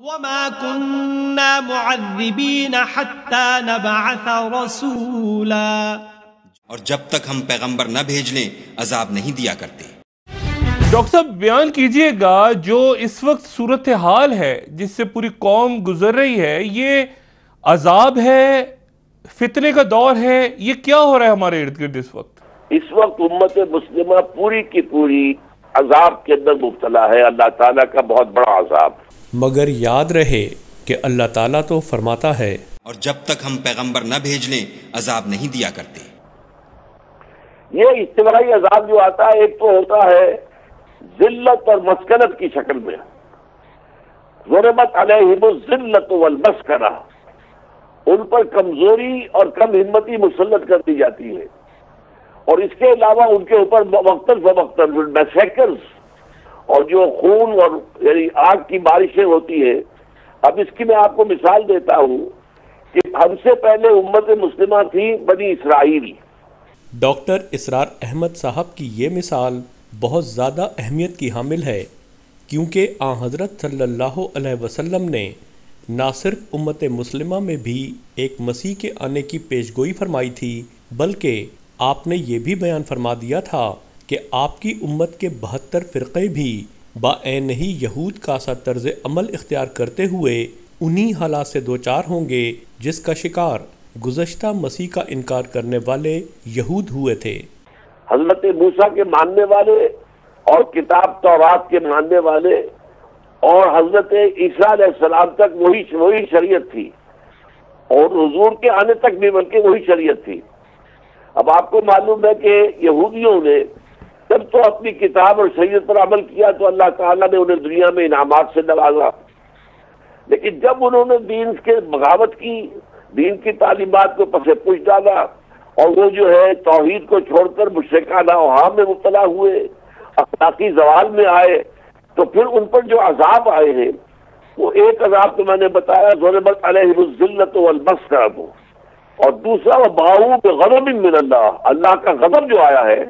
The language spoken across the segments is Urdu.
وما كنا معذبين حتى نبعث رسولا، اور جب تک ہم پیغمبر نہ بھیج لیں عذاب نہیں دیا کرتے۔ ڈاکٹر صاحب بیان کیجئے گا جو اس وقت صورتحال ہے جس سے پوری قوم گزر رہی ہے، یہ عذاب ہے، فتنے کا دور ہے، یہ کیا ہو رہا ہے ہمارے ارد گرد اس وقت؟ اس وقت امت مسلمہ پوری کی پوری عذاب کے اندر مبتلا ہے، اللہ تعالیٰ کا بہت بڑا عذاب۔ مگر یاد رہے کہ اللہ تعالیٰ تو فرماتا ہے اور جب تک ہم پیغمبر نہ بھیج لیں عذاب نہیں دیا کرتے۔ یہ اجتماعی عذاب جو آتا ہے، ایک تو ہوتا ہے ذلت اور مسکنت کی شکل میں، ضربت علیہم الذلۃ والمسکنہ، ان پر کمزوری اور کم ہمتی مسلط کر دی جاتی ہے، اور اس کے علاوہ ان کے اوپر وقتاً فوقتاً میسیکرز اور جو خون اور یعنی آگ کی بارشیں ہوتی ہیں۔ اب اس کی میں آپ کو مثال دیتا ہوں کہ ہم سے پہلے امت مسلمہ تھی بنی اسرائیل۔ ڈاکٹر اسرار احمد صاحب کی یہ مثال بہت زیادہ اہمیت کی حامل ہے، کیونکہ آن حضرت صلی اللہ علیہ وسلم نے نہ صرف امت مسلمہ میں بھی ایک مسیح کے آنے کی پیشگوئی فرمائی تھی، بلکہ آپ نے یہ بھی بیان فرما دیا تھا کہ آپ کی امت کے 72 فرقے بھی بعین ہی یہود کا سا طرز عمل اختیار کرتے ہوئے انہی حالات سے دوچار ہوں گے جس کا شکار گزشتہ مسیح کا انکار کرنے والے یہود ہوئے تھے۔ حضرت موسیٰ کے ماننے والے اور کتاب تورات کے ماننے والے اور حضرت عیسیٰ علیہ السلام تک وہی شریعت تھی، اور حضور کے آنے تک بھی بلکہ وہی شریعت تھی۔ اب آپ کو معلوم ہے کہ یہودیوں نے جب تو اپنی کتاب اور شریعت پر عمل کیا تو اللہ تعالیٰ نے انہیں دنیا میں انعامات سے نوازا، لیکن جب انہوں نے دین کے بغاوت کی، دین کی تعلیمات کو پس پش ڈالا، اور وہ جو ہے توحید کو چھوڑ کر مشرکانہ اوہام میں مبتلا ہوئے، اخلاقی زوال میں آئے، تو پھر ان پر جو عذاب آئے ہیں وہ ایک عذاب تو میں نے بتایا ضربت علیہم الذلۃ والمسکنہ، اور دوسرا وباؤوا بغضب من اللہ، اللہ کا غضب جو آیا ہے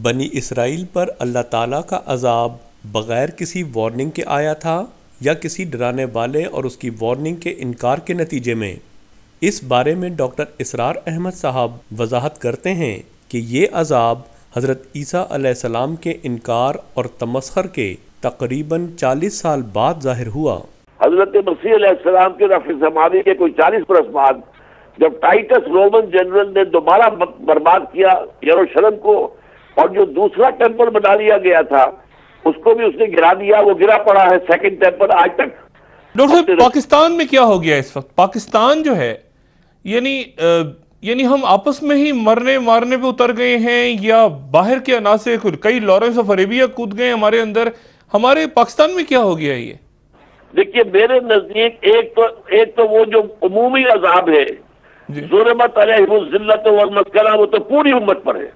بنی اسرائیل پر اللہ تعالیٰ کا عذاب بغیر کسی وارننگ کے آیا تھا یا کسی ڈرانے والے اور اس کی وارننگ کے انکار کے نتیجے میں؟ اس بارے میں ڈاکٹر اسرار احمد صاحب وضاحت کرتے ہیں کہ یہ عذاب حضرت عیسیٰ علیہ السلام کے انکار اور تمسخر کے تقریباً 40 سال بعد ظاہر ہوا۔ حضرت مسیح علیہ السلام کے رفع سماوی کے کوئی 40 برس بعد جب ٹائٹس رومن جنرل نے دوبارہ برباد کیا یروشلم کو، اور جو دوسرا ٹیمپل بنا لیا گیا تھا اس کو بھی اس نے گرا دیا، وہ گرا پڑا ہے سیکنڈ ٹیمپل آج تک۔ ڈاکٹر صاحب پاکستان میں کیا ہو گیا اس وقت؟ پاکستان جو ہے یعنی ہم آپس میں ہی مرنے مارنے پہ اتر گئے ہیں، یا باہر کے عناصر کئی لارنس آف عربیہ کود گئے ہمارے اندر؟ ہمارے پاکستان میں کیا ہو گیا یہ؟ دیکھیے میرے نزدیک ایک تو وہ جو عمومی عذاب ہے ضربت علیہم الذلۃ والمسکنہ، وہ تو پوری امت پر ہے۔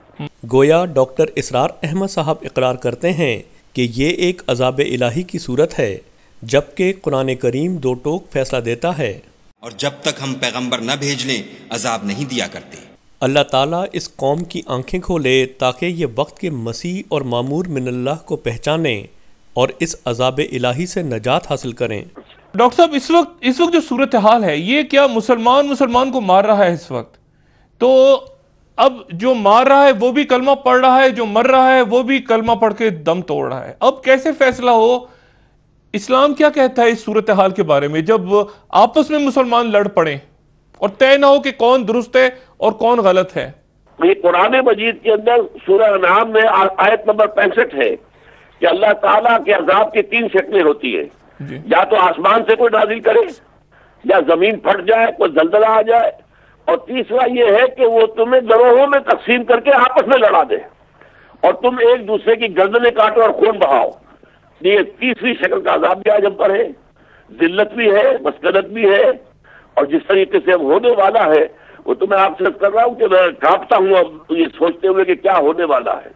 گویا ڈاکٹر اسرار احمد صاحب اقرار کرتے ہیں کہ یہ ایک عذاب الہی کی صورت ہے، جبکہ قرآن کریم دو ٹوک فیصلہ دیتا ہے اور جب تک ہم پیغمبر نہ بھیج لیں عذاب نہیں دیا کرتے۔ اللہ تعالیٰ اس قوم کی آنکھیں کھولے تاکہ یہ وقت کے مسیح اور مامور من اللہ کو پہچانیں اور اس عذاب الہی سے نجات حاصل کریں۔ ڈاکٹر صاحب اس وقت جو صورتحال ہے، یہ کیا مسلمان کو مار رہا ہے اس وقت؟ تو اب جو مار رہا ہے وہ بھی کلمہ پڑھ رہا ہے، جو مر رہا ہے وہ بھی کلمہ پڑھ کے دم توڑ رہا ہے۔ اب کیسے فیصلہ ہو؟ اسلام کیا کہتا ہے اس صورتحال کے بارے میں جب آپس میں مسلمان لڑ پڑیں اور طے نہ ہو کہ کون درست ہے اور کون غلط ہے؟ یہ قرآن مجید کے اندر سورہ انعام میں آیت نمبر 65 ہے کہ اللہ تعالیٰ کے عذاب کی 3 شکلیں ہوتی ہیں، یا تو آسمان سے کوئی نازل کرے، یا زمین پھٹ جائے، کوئی زلزلہ آ جائے، اور تیسرا یہ ہے کہ وہ تمہیں گروہوں میں تقسیم کر کے آپس میں لڑا دے اور تم ایک دوسرے کی گردنیں کاٹو اور خون بہاؤ۔ یہ تیسری شکل کا عذاب بھی آج ہم پر ہے، ذلت بھی ہے، مسکنت بھی ہے، اور جس طریقے سے اب ہونے والا ہے وہ تو میں آپ سے کر رہا ہوں کہ میں کانپتا ہوں اب یہ سوچتے ہوئے کہ کیا ہونے والا ہے۔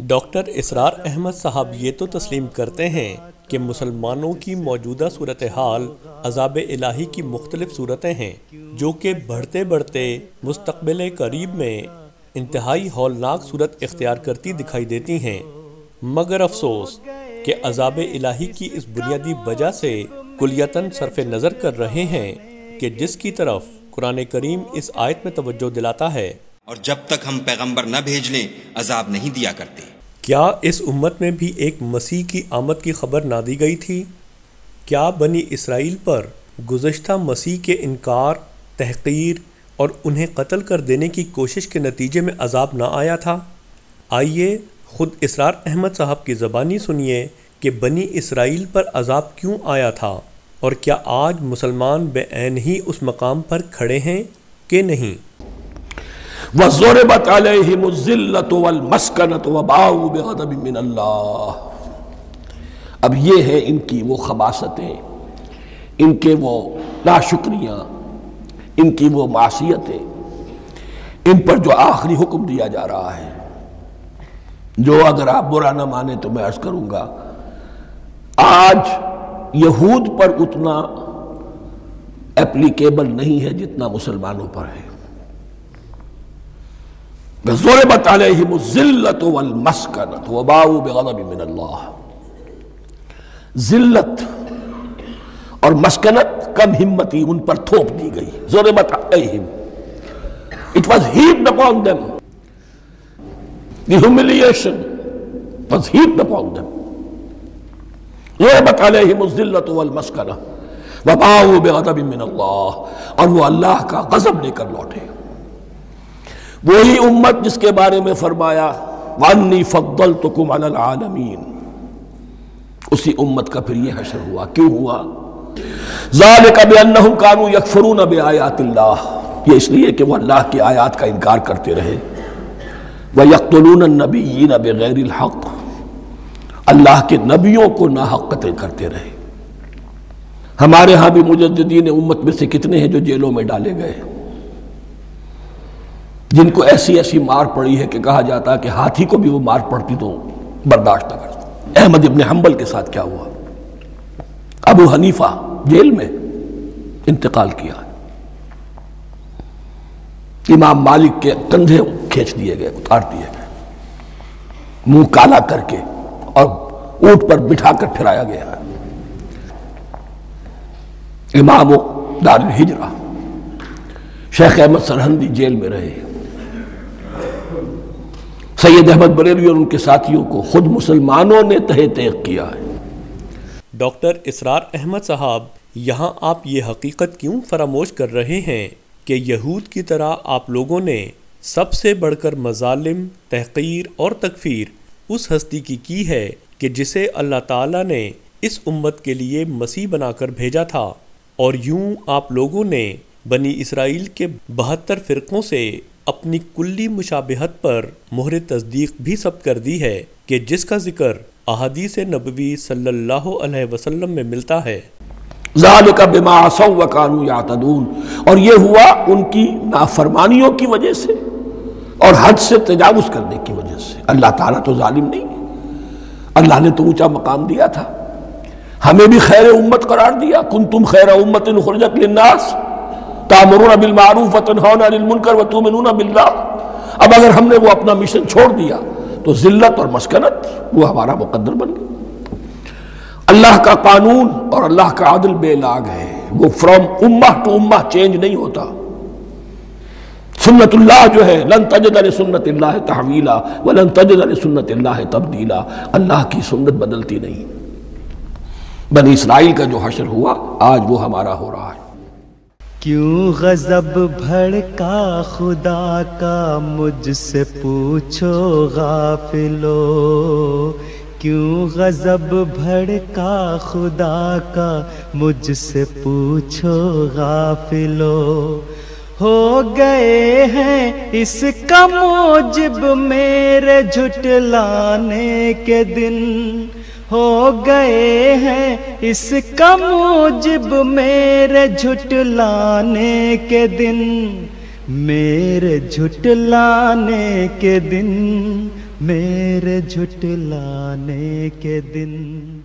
ڈاکٹر اسرار احمد صاحب یہ تو تسلیم کرتے ہیں کہ مسلمانوں کی موجودہ صورتحال عذاب الہی کی مختلف صورتیں ہیں جو کہ بڑھتے بڑھتے مستقبل قریب میں انتہائی ہولناک صورت اختیار کرتی دکھائی دیتی ہیں، مگر افسوس کہ عذاب الہی کی اس بنیادی وجہ سے کلیتاً صرف نظر کر رہے ہیں کہ جس کی طرف قرآن کریم اس آیت میں توجہ دلاتا ہے، اور جب تک ہم پیغمبر نہ بھیج لیں عذاب نہیں دیا کرتے۔ کیا اس امت میں بھی ایک مسیح کی آمد کی خبر نہ دی گئی تھی؟ کیا بنی اسرائیل پر گزشتہ مسیح کے انکار، تحقیر اور انہیں قتل کر دینے کی کوشش کے نتیجے میں عذاب نہ آیا تھا؟ آئیے خود اسرار احمد صاحب کی زبانی سنیے کہ بنی اسرائیل پر عذاب کیوں آیا تھا، اور کیا آج مسلمان بے عین ہی اس مقام پر کھڑے ہیں کہ نہیں؟ وَضُرِبَتْ عَلَيْهِمُ الذِّلَّةُ وَالْمَسْكَنَةُ وَبَاءُوا بِغَضَبٍ مِّنَ اللَّهِ۔ اب یہ ہے ان کی وہ خباثتیں، ان کے وہ ناشکریاں، ان کی وہ معصیتیں، ان پر جو آخری حکم دیا جا رہا ہے، جو اگر آپ برا نہ مانیں تو میں عرض کروں گا آج یہود پر اتنا اپلیکیبل نہیں ہے جتنا مسلمانوں پر ہے۔ ضربت علیہم الذلۃ والمسکنۃ وباؤوا بغضب من اللہ۔ ذلت اور مسکنت، کم ہمتی ان پر تھوپ دی گئی۔ ضربت علیہم، it was heaped upon them. The humiliation was heaped upon them. ضربت علیہم الذلۃ والمسکنۃ وباؤوا بغضب من اللہ، اور وہ اللہ کا غضب لے کر لوٹے۔ وہی امت جس کے بارے میں فرمایا وَأَنِّي فَضَّلْتُكُمْ عَلَى الْعَالَمِينَ، اسی امت کا پھر یہ حشر ہوا۔ کیوں ہوا؟ ذَلِكَ بِأَنَّهُمْ كَانُوا يَكْفُرُونَ بِآيَاتِ اللَّهِ، یہ اس لیے کہ وہ اللہ کی آیات کا انکار کرتے رہے۔ وَيَقْتُلُونَ النَّبِيِّينَ بِغَيْرِ الْحَقِّ، اللہ کے نبیوں کو ناحق قتل کرتے رہے۔ ہمارے ہاں بھی مجددین امت میں سے کتنے ہیں جو جیلوں میں ڈالے گئے، جن کو ایسی ایسی مار پڑی ہے کہ کہا جاتا ہے کہ ہاتھی کو بھی وہ مار پڑتی تو برداشت نہ کرتا۔ احمد ابن حنبل کے ساتھ کیا ہوا؟ ابو حنیفہ جیل میں انتقال کیا، امام مالک کے کندھے کھینچ دیے گئے، اتار دیے گئے، منہ کالا کر کے اور اونٹ پر بٹھا کر پھرایا گیا۔ امام دار الہجرہ شیخ احمد سرہندی جیل میں رہے۔ سید احمد بریلوی اور ان کے ساتھیوں کو خود مسلمانوں نے تہہ تیغ کیا ہے۔ ڈاکٹر اسرار احمد صاحب، یہاں آپ یہ حقیقت کیوں فراموش کر رہے ہیں کہ یہود کی طرح آپ لوگوں نے سب سے بڑھ کر مظالم، تحقیر اور تکفیر اس ہستی کی ہے کہ جسے اللہ تعالیٰ نے اس امت کے لیے مسیح بنا کر بھیجا تھا، اور یوں آپ لوگوں نے بنی اسرائیل کے 72 فرقوں سے اپنی کلی مشابہت پر مہر تصدیق بھی ثبت کر دی ہے کہ جس کا ذکر احادیث نبوی صلی اللہ علیہ وسلم میں ملتا ہے۔ ذالک بما عصوا وکانوا یعتدون، اور یہ ہوا ان کی نافرمانیوں کی وجہ سے اور حد سے تجاوز کرنے کی وجہ سے۔ اللہ تعالیٰ تو ظالم نہیں ہے، اللہ نے تو اونچا مقام دیا تھا، ہمیں بھی خیر امت قرار دیا۔ کنتم خیر امت اخرجت للناس تأمرون بالمعروف وتنہون عن المنکر وتؤمنون باللہ۔ اب اگر ہم نے وہ اپنا مشن چھوڑ دیا تو ذلت اور مسکنت وہ ہمارا مقدر بن گئی۔ اللہ کا قانون اور اللہ کا عدل بے لاگ ہے، وہ فرام امہ ٹو امہ چینج نہیں ہوتا۔ سنت اللہ جو ہے لن تجد لسنت اللہ تحویلا ولن تجد لسنت اللہ تبدیلا، اللہ کی سنت بدلتی نہیں۔ بنی اسرائیل کا جو حشر ہوا آج وہ ہمارا ہو رہا ہے۔ کیوں غضب بھڑکا خدا کا مجھ سے پوچھو غافلو، کیوں غضب بھڑکا خدا کا مجھ سے پوچھو غافلو، ہو گئے ہیں اس کا موجب میرے جھٹلانے کے دن، ہو گئے ہیں اس کا موجب میرے جھٹلانے کے دن، میرے جھٹلانے کے دن، میرے جھٹلانے کے دن۔